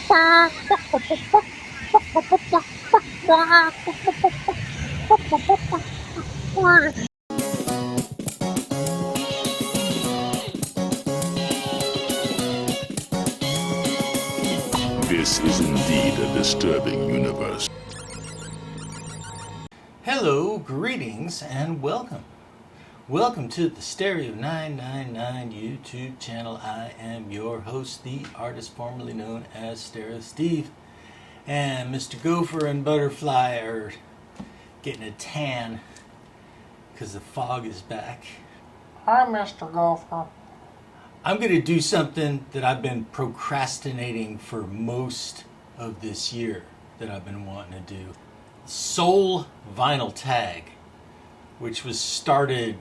This is indeed a disturbing universe. Hello, greetings, and welcome. Welcome to the Stereo 999 YouTube channel. I am your host, the artist formerly known as Stereo Steve. And Mr. Gopher and Butterfly are getting a tan because the fog is back. Hi, Mr. Gopher. I'm going to do something that I've been procrastinating for most of this year that I've been wanting to do. Soul Vinyl Tag, which was started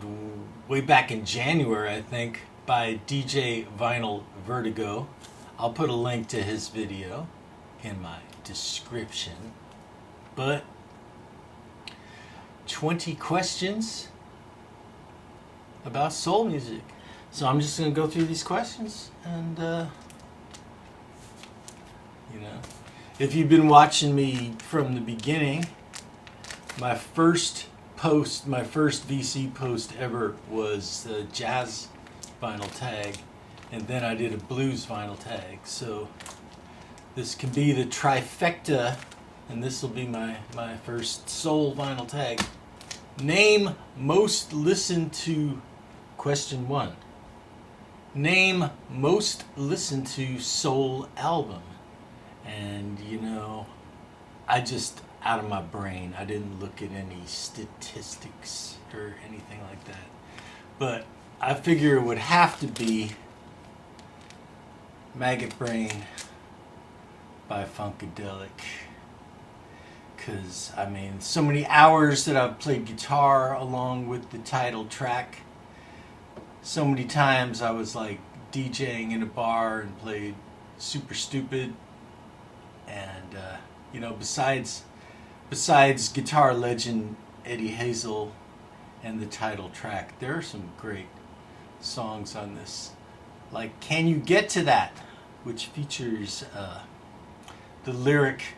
way back in January, I think, by DJ Vinyl Vertigo. I'll put a link to his video in my description. But 20 questions about soul music. So I'm just going to go through these questions and, if you've been watching me from the beginning, my first VC post ever was the jazz vinyl tag, and then I did a blues vinyl tag. So this can be the trifecta, and this will be my first soul vinyl tag. Name most listened to, question 1. Name most listened to soul album. And I just, out of my brain, I didn't look at any statistics or anything like that. But I figure it would have to be Maggot Brain by Funkadelic. Because, so many hours that I've played guitar along with the title track. So many times I was like DJing in a bar and played Super Stupid. And, besides guitar legend Eddie Hazel and the title track, there are some great songs on this. Like Can You Get to That, which features the lyric,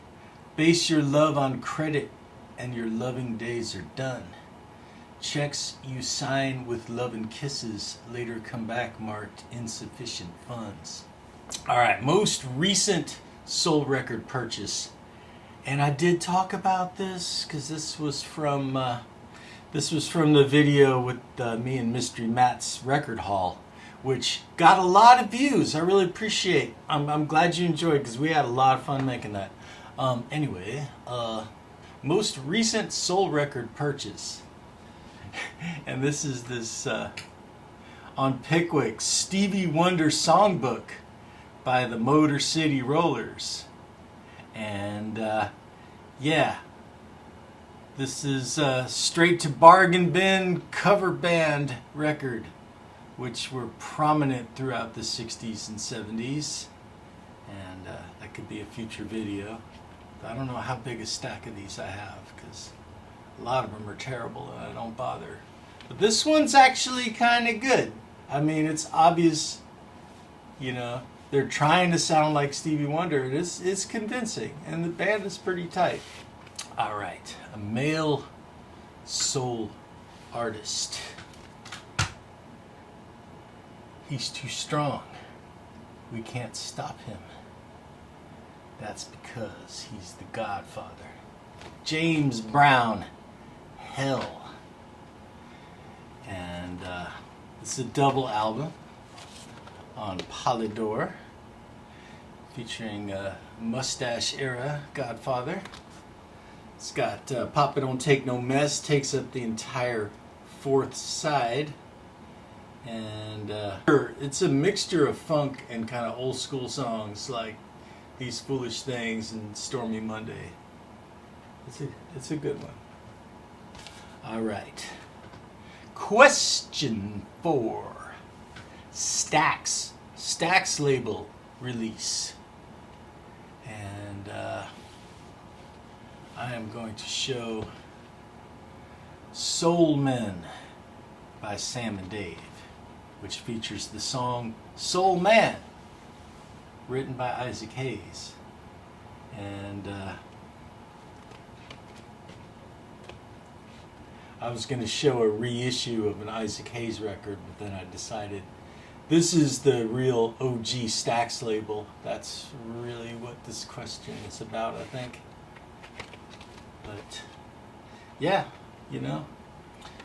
base your love on credit and your loving days are done. Checks you sign with love and kisses later come back marked insufficient funds. Alright, most recent soul record purchase. And I did talk about this because this was from the video with me and Mystery Matt's record haul, which got a lot of views. I really appreciate. I'm glad you enjoyed because we had a lot of fun making that. Anyway, most recent soul record purchase, and this is this on Pickwick, Stevie Wonder Songbook by the Motor City Rollers. And this is straight to bargain bin cover band record, which were prominent throughout the 60s and 70s. And that could be a future video. I don't know how big a stack of these I have because a lot of them are terrible and I don't bother. But this one's actually kind of good. It's obvious, they're trying to sound like Stevie Wonder. It's convincing, and the band is pretty tight. All right, a male soul artist. He's too strong. We can't stop him. That's because he's the Godfather. James Brown, Hell. And it's a double album on Polydor, featuring mustache era Godfather. It's got Papa Don't Take No Mess, takes up the entire fourth side. And it's a mixture of funk and kind of old school songs like These Foolish Things and Stormy Monday. It's a good one. All right. Question 4. Stax label release. And I am going to show Soul Men by Sam and Dave, which features the song Soul Man, written by Isaac Hayes. And I was going to show a reissue of an Isaac Hayes record, but then I decided this is the real OG Stax label. That's really what this question is about, I think. But yeah, you know,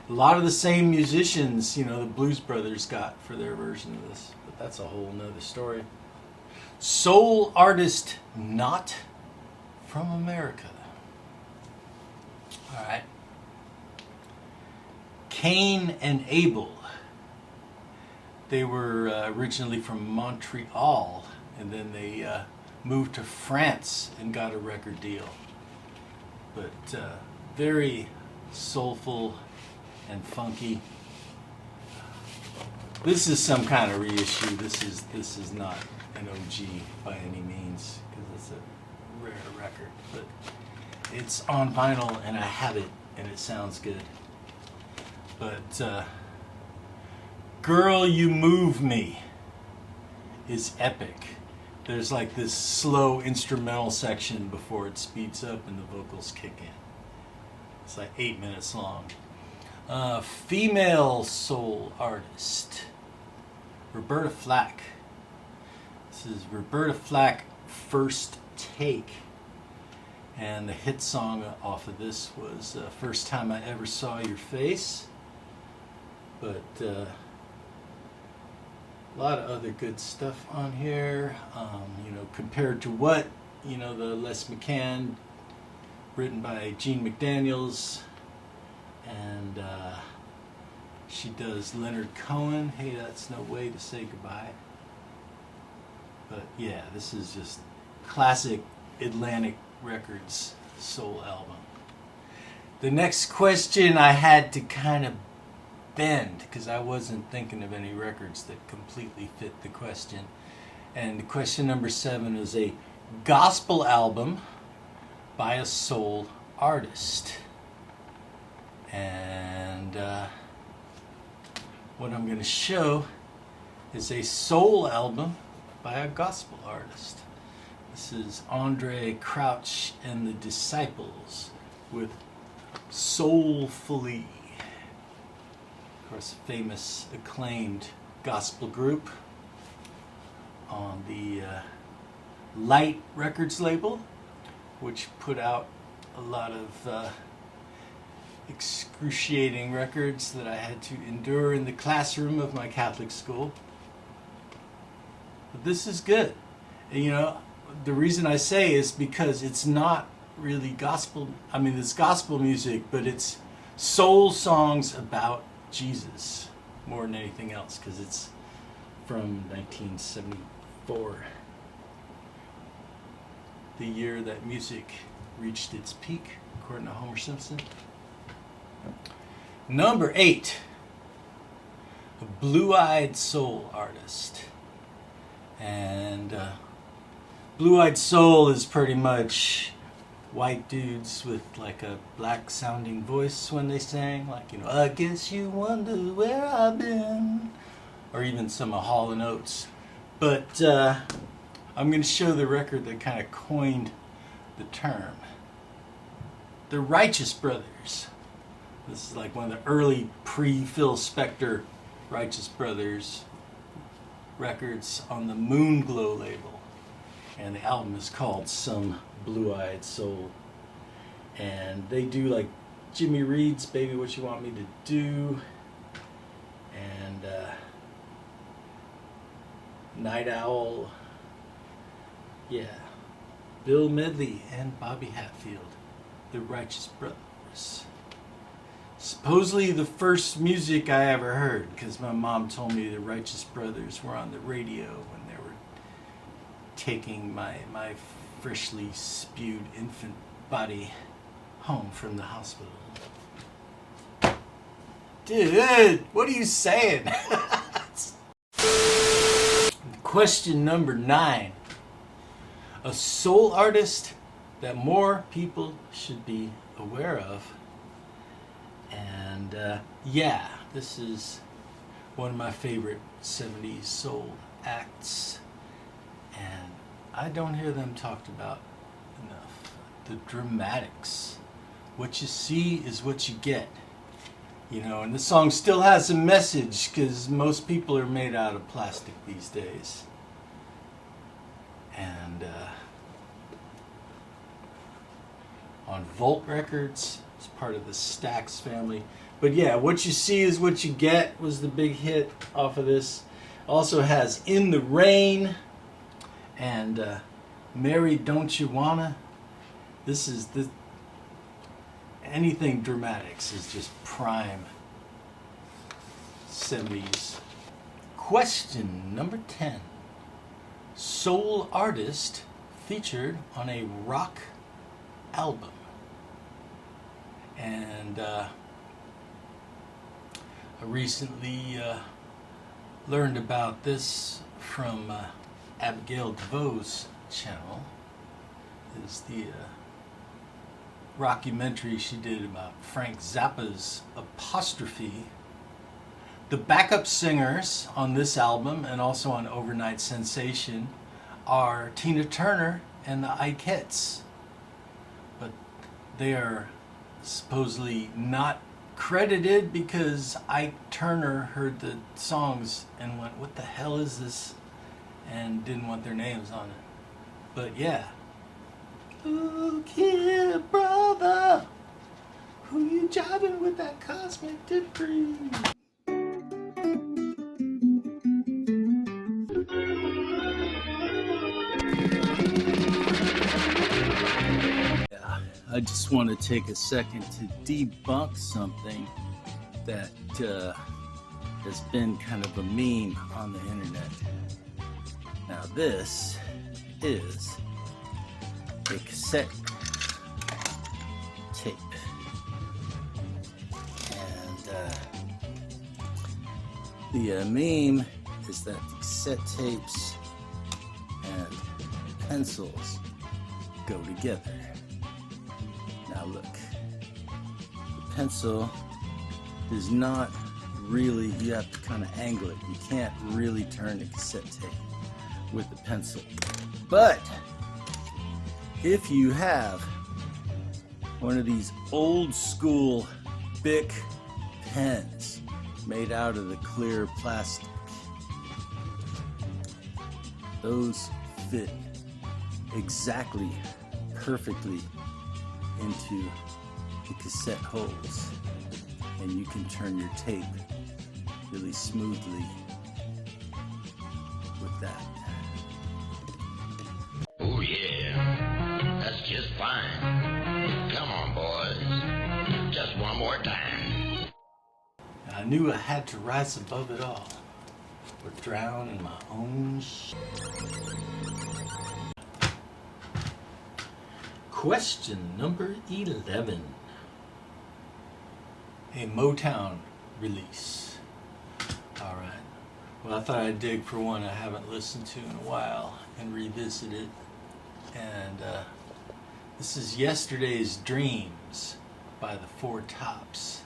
a lot of the same musicians, you know, the Blues Brothers got for their version of this, but that's a whole nother story. Soul artist not from America. All right. Cain and Abel. They were originally from Montreal, and then they moved to France and got a record deal. But very soulful and funky. This is some kind of reissue. This is not an OG by any means, because it's a rare record. But it's on vinyl, and I have it, and it sounds good. But Girl You Move Me is epic. There's like this slow instrumental section before it speeds up and the vocals kick in. It's like 8 minutes long. Female soul artist, Roberta Flack. This is Roberta Flack, First Take. And the hit song off of this was First Time I Ever Saw Your Face. But a lot of other good stuff on here. You know, compared to what, you know, the Les McCann, written by Gene McDaniels, and she does Leonard Cohen. Hey, that's no way to say goodbye. But yeah, this is just classic Atlantic Records soul album. The next question I had to kind of bend, because I wasn't thinking of any records that completely fit the question. And question number 7 is a gospel album by a soul artist. And what I'm going to show is a soul album by a gospel artist. This is Andre Crouch and the Disciples with Soulfully. Of course, famous, acclaimed gospel group on the Light Records label, which put out a lot of excruciating records that I had to endure in the classroom of my Catholic school. But this is good. And, you know, the reason I say is because it's not really gospel. I mean, it's gospel music, but it's soul songs about Jesus more than anything else, because it's from 1974, the year that music reached its peak, according to Homer Simpson. Number 8, a blue-eyed soul artist. And blue-eyed soul is pretty much white dudes with like a black sounding voice when they sing, like, you know, I guess you wonder where I've been, or even some of Hall & Oates. But I'm going to show the record that kind of coined the term. The Righteous Brothers. This is like one of the early pre-Phil Spector Righteous Brothers records on the Moonglow label. And the album is called Some Blue-Eyed Soul. And they do like Jimmy Reed's Baby What You Want Me to Do, and Night Owl, yeah, Bill Medley and Bobby Hatfield, the Righteous Brothers. Supposedly the first music I ever heard, because my mom told me the Righteous Brothers were on the radio when they were taking my freshly spewed infant body home from the hospital. Dude, what are you saying? Question number 9. A soul artist that more people should be aware of. And yeah, this is one of my favorite 70s soul acts. And I don't hear them talked about enough. The Dramatics. What you see is what you get. You know, and the song still has a message because most people are made out of plastic these days. And on Volt Records, it's part of the Stax family. But yeah, What You See Is What You Get was the big hit off of this. Also has In the Rain and Mary Don't You Wanna. This is the anything Dramatics is just prime 70s. Question number 10. Soul artist featured on a rock album. And I recently learned about this from Abigail DeVoe's channel. Is the rockumentary she did about Frank Zappa's Apostrophe. The backup singers on this album and also on Overnight Sensation are Tina Turner and the Ikettes. But they are supposedly not credited because Ike Turner heard the songs and went, "What the hell is this?" and didn't want their names on it. But yeah. Look here, brother, who you jiving with that cosmic debris? Yeah, I just want to take a second to debunk something that has been kind of a meme on the internet. Now this is a cassette tape, and the meme is that the cassette tapes and pencils go together. Now look, the pencil is not really, you have to kind of angle it. You can't really turn the cassette tape with the pencil. But if you have one of these old school Bic pens made out of the clear plastic, those fit exactly, perfectly into the cassette holes, and you can turn your tape really smoothly with that. Oh yeah, that's just fine. Come on, boys, just one more time. I knew I had to rise above it all, or drown in my own Question number 11. A Motown release. Alright. Well, I thought I'd dig for one I haven't listened to in a while and revisit it. And this is Yesterday's Dreams by the Four Tops.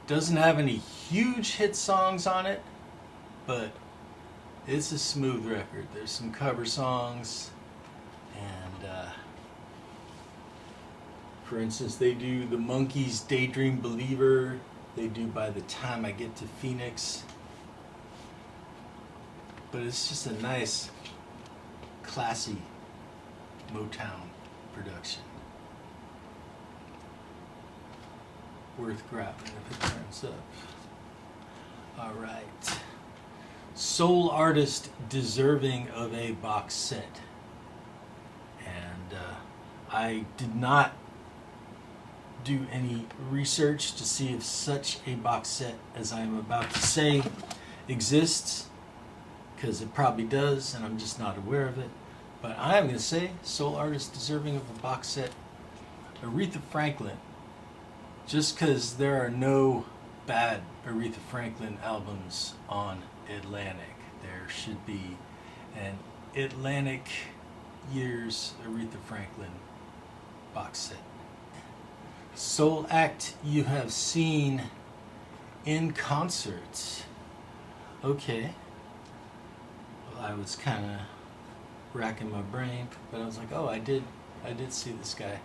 Doesn't have any huge hit songs on it, but it's a smooth record. There's some cover songs, and for instance, they do the Monkees' Daydream Believer. They do By the Time I Get to Phoenix. But it's just a nice, classy Motown production. Worth grabbing if it turns up. Alright. Soul artist deserving of a box set. And I did not do any research to see if such a box set as I am about to say exists, because it probably does and I'm just not aware of it. But I am going to say soul artist deserving of a box set, Aretha Franklin, just because there are no bad Aretha Franklin albums on Atlantic. There should be an Atlantic Years Aretha Franklin box set. Soul act you have seen in concerts. Okay. Well, I was kind of racking my brain, but I was like, oh, I did I did see this guy.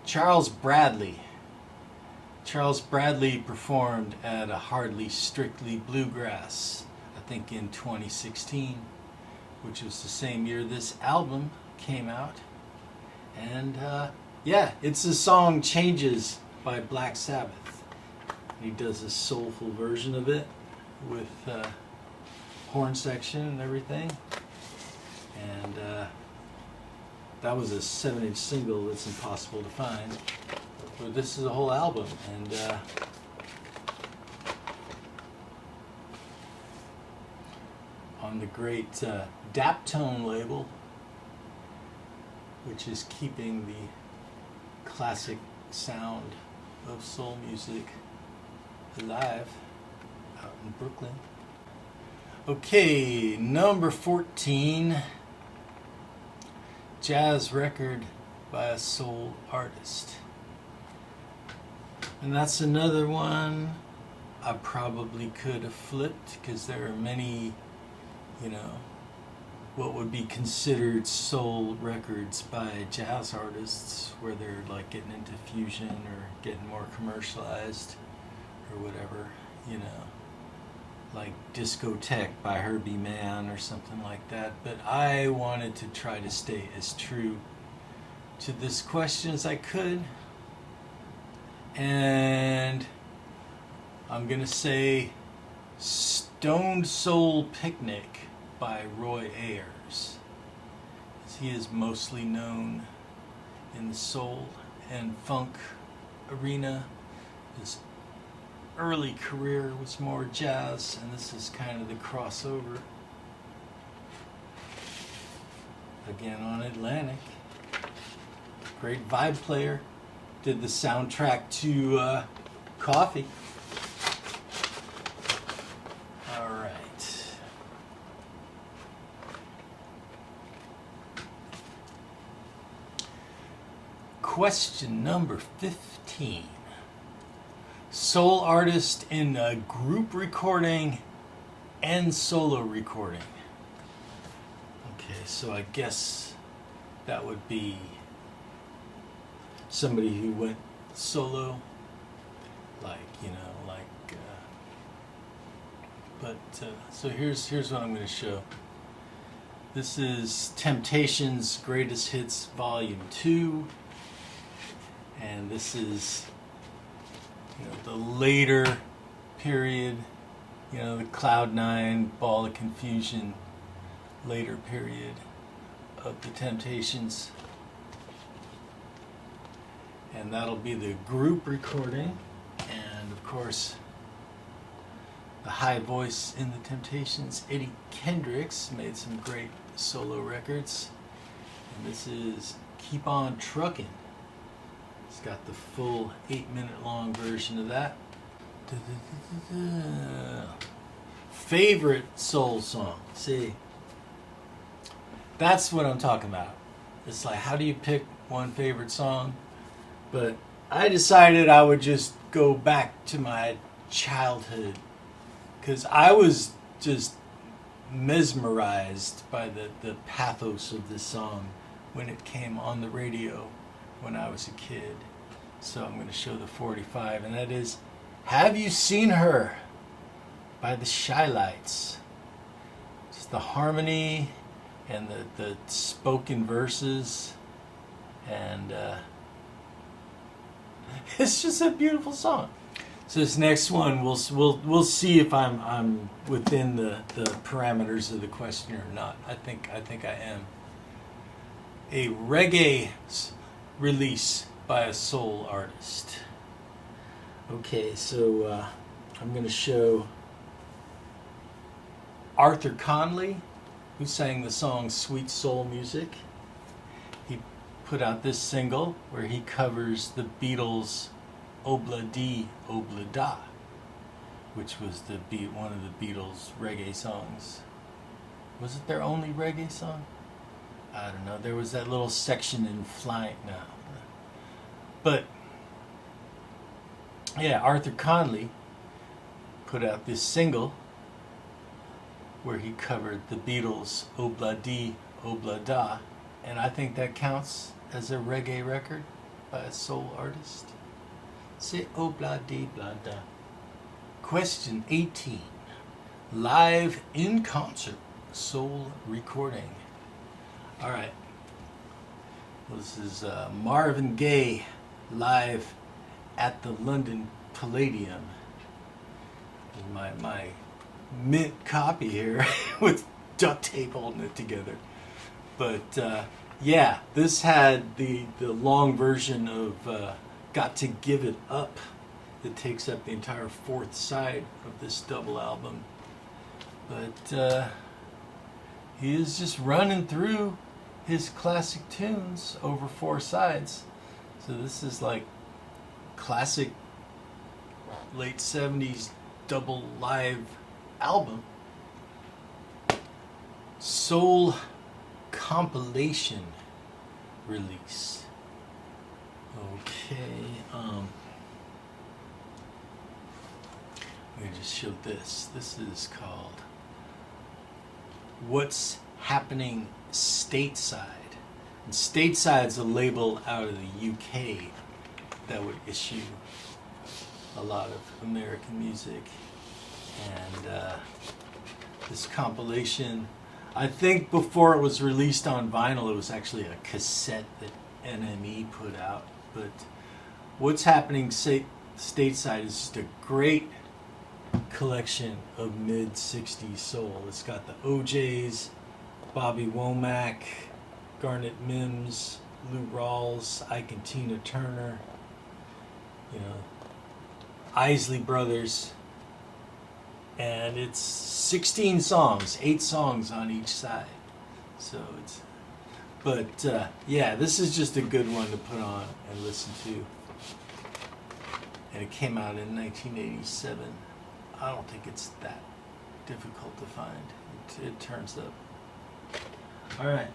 Charles Bradley. Charles Bradley performed at a Hardly Strictly Bluegrass, I think in 2016, which was the same year this album came out. And yeah, it's the song Changes by Black Sabbath. He does a soulful version of it with horn section and everything. And that was a 7-inch single that's impossible to find. But this is a whole album. And on the great Daptone label, which is keeping the classic sound of soul music alive out in Brooklyn. Okay, number 14, jazz record by a soul artist. And that's another one I probably could have flipped, because there are many, you know, what would be considered soul records by jazz artists where they're like getting into fusion or getting more commercialized or whatever, you know, like Discotheque by Herbie Mann or something like that. But I wanted to try to stay as true to this question as I could, and I'm gonna say Stoned Soul Picnic by Roy Ayers. He is mostly known in the soul and funk arena. His early career was more jazz, and this is kind of the crossover. Again on Atlantic. Great vibe player. Did the soundtrack to Coffee. All right. Question number 15. Soul artist in a group recording and solo recording. Okay, so I guess that would be somebody who went solo, like, you know, like, so here's what I'm going to show. This is Temptations' Greatest Hits Volume 2, and this is, you know, the later period, you know, the Cloud 9, Ball of Confusion, later period of the Temptations. And that'll be the group recording. And of course, the high voice in the Temptations, Eddie Kendricks, made some great solo records. And this is Keep On Truckin'. It's got the full 8-minute long version of that. Favorite soul song. See, that's what I'm talking about. It's like, how do you pick one favorite song? But I decided I would just go back to my childhood, because I was just mesmerized by the pathos of this song when it came on the radio when I was a kid. So I'm going to show the 45, and that is Have You Seen Her by the Shylights. Just the harmony and the spoken verses, and it's just a beautiful song. So this next one, we'll see if I'm within the parameters of the question or not. I think I am. A reggae release by a soul artist. Okay, so I'm going to show Arthur Conley, who sang the song Sweet Soul Music. He put out this single where he covers the Beatles' Obla Di Obla Da, which was one of the Beatles' reggae songs. Was it their only reggae song? I don't know. There was that little section in Flying Now. But yeah, Arthur Conley put out this single where he covered the Beatles' Obla Di Obla Da, And I think that counts as a reggae record by a soul artist. C'est obladi blada. Question 18. Live in concert soul recording. Alright. This is Marvin Gaye live at the London Palladium. My mint copy here with duct tape holding it together. But yeah, this had the long version of Got to Give It Up that takes up the entire fourth side of this double album. But he is just running through his classic tunes over four sides. So this is like classic late 70s double live album. Soul Compilation Release. Okay, let me just show this. This is called What's Happening Stateside. And Stateside's a label out of the UK that would issue a lot of American music. And this compilation, I think before it was released on vinyl, it was actually a cassette that NME put out. But What's Happening Stateside is just a great collection of mid-60s soul. It's got the OJs, Bobby Womack, Garnet Mims, Lou Rawls, Ike and Tina Turner, you know, Isley Brothers. And it's 16 songs, 8 songs on each side. So it's, but yeah, this is just a good one to put on and listen to. And it came out in 1987. I don't think it's that difficult to find. It turns up. All right.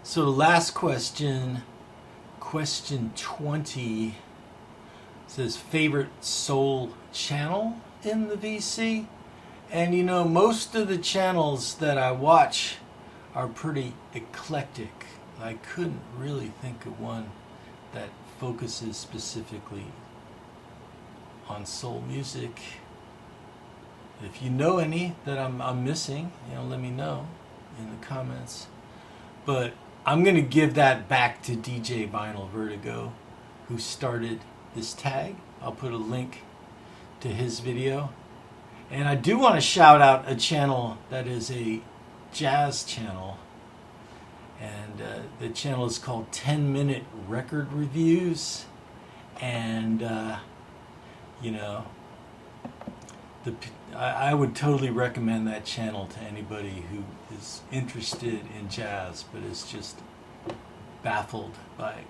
So the last question, question 20, says favorite soul channel in the VC. And you know, most of the channels that I watch are pretty eclectic. I couldn't really think of one that focuses specifically on soul music. If you know any that I'm missing, you know, let me know in the comments. But I'm going to give that back to DJ Vinyl Vertigo, who started this tag. I'll put a link to his video. And I do want to shout out a channel that is a jazz channel. And the channel is called 10-Minute Record Reviews. And, you know, I would totally recommend that channel to anybody who is interested in jazz but is just baffled by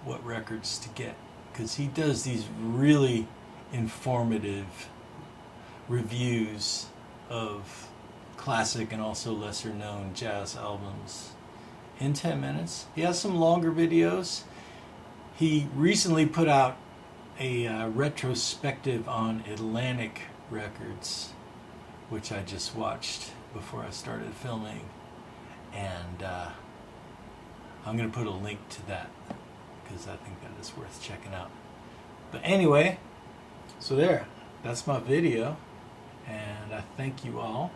what records to get, because he does these really informative reviews of classic and also lesser known jazz albums in 10 minutes. He has some longer videos. He recently put out a retrospective on Atlantic Records, which I just watched before I started filming, and I'm going to put a link to that because I think that is worth checking out. But anyway, so there, that's my video, and I thank you all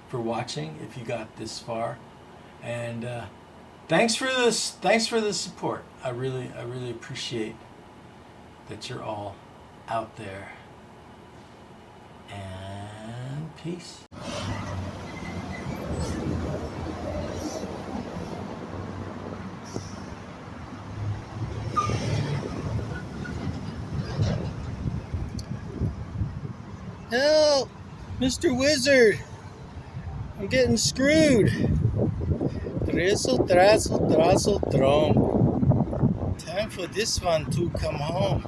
for watching if you got this far, and thanks for the support. I really appreciate that you're all out there. And peace. Help! Mr. Wizard! I'm getting screwed! Trazo, trazo, trazo, trom. Time for this one to come home.